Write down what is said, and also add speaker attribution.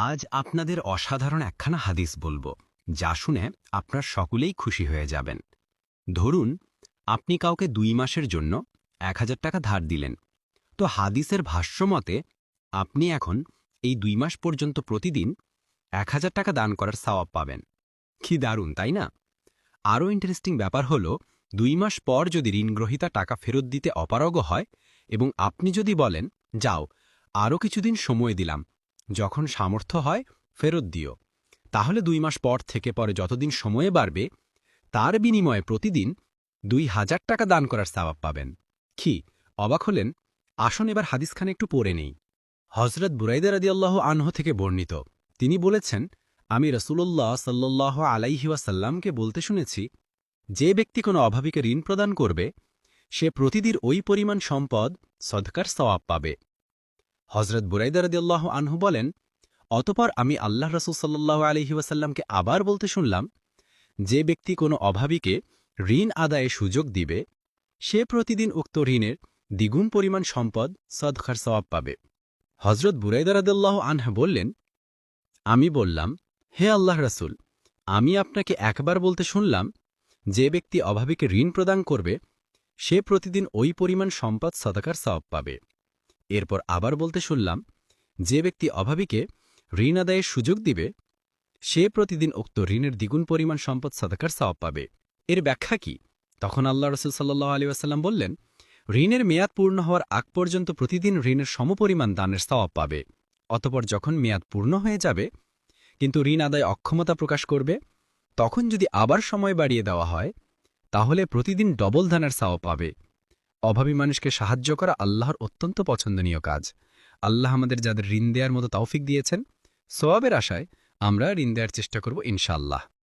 Speaker 1: আজ আপনাদের অসাধারণ একখানা হাদিস বলবো, যা শুনে আপনার সকলেই খুশি হয়ে যাবেন। ধরুন, আপনি কাউকে 2 মাসের জন্য 1000 টাকা ধার দিলেন। তো হাদিসের ভাষ্য মতে আপনি এখন এই 2 মাস পর্যন্ত প্রতিদিন 1000 টাকা দান করার সওয়াব পাবেন। কি দারুণ, তাই না? আরও ইন্টারেস্টিং ব্যাপার হলো, 2 মাস পর যদি ঋণগ্রহীতা টাকা ফেরত দিতে অপারগ হয় এবং আপনি যদি বলেন, যাও আরও কিছুদিন সময় দিলাম, যখন সামর্থ্য হয় ফেরত দিও, তাহলে 2 মাস পর থেকে পরে যতদিন সময়ে বাড়বে তার বিনিময়ে প্রতিদিন 2000 টাকা দান করার সওয়াব পাবেন। কি অবাক হলেন? আসুন এবার হাদিসখানে একটু পড়ে নেই। হযরত বুরাইদা রাদিয়াল্লাহু আনহু থেকে বর্ণিত, তিনি বলেছেন, আমি রাসূলুল্লাহ সাল্লাল্লাহু আলাইহি ওয়াসাল্লামকে বলতে শুনেছি, যে ব্যক্তি কোনো অভাবীকে ঋণ প্রদান করবে সে প্রতিদিন ওই পরিমাণ সম্পদ সদকার সওয়াব পাবে। হযরত বুরাইদা রাদিয়াল্লাহু আনহু বলেন, অতঃপর আমি আল্লাহ রাসূল সাল্লাল্লাহু আলাইহি ওয়াসাল্লামকে আবার বলতে শুনলাম, যে ব্যক্তি কোনো অভাবীকে ঋণ আদায়ে সুযোগ দিবে সে প্রতিদিন উক্ত ঋণের দ্বিগুণ পরিমাণ সম্পদ সদকার সওয়াব পাবে। হযরত বুরাইদা রাদিয়াল্লাহু আনহু বললেন, আমি বললাম, হে আল্লাহ রাসূল, আমি আপনাকে একবার বলতে শুনলাম, যে ব্যক্তি অভাবীকে ঋণ প্রদান করবে সে প্রতিদিন ওই পরিমাণ সম্পদ সদকার সওয়াব পাবে। এরপর আবার বলতে শুনলাম, যে ব্যক্তি অভাবীকে ঋণ আদায়ের সুযোগ দিবে সে প্রতিদিন উক্ত ঋণের দ্বিগুণ পরিমাণ সম্পদ সদকার সওয়াব পাবে। এর ব্যাখ্যা কি? তখন আল্লাহ রাসূল সাল্লাল্লাহু আলাইহি ওয়াসাল্লাম বললেন, ঋণের মেয়াদ পূর্ণ হওয়ার আগ পর্যন্ত প্রতিদিন ঋণের সমপরিমাণ দানের সওয়াব পাবে। অতঃপর যখন মেয়াদ পূর্ণ হয়ে যাবে কিন্তু ঋণ আদায় অক্ষমতা প্রকাশ করবে, তখন যদি আবার সময় বাড়িয়ে দেওয়া হয় তাহলে প্রতিদিন ডবল দানের সওয়াব পাবে। অভাবী মানুষকে সাহায্য করা আল্লাহর অত্যন্ত পছন্দনীয় কাজ। আল্লাহ আমাদের যাদের ঋণ দেওয়ার মতো তৌফিক দিয়েছেন, সওয়াবের আশায় আমরা ঋণ দেওয়ার চেষ্টা করব ইনশাআল্লাহ।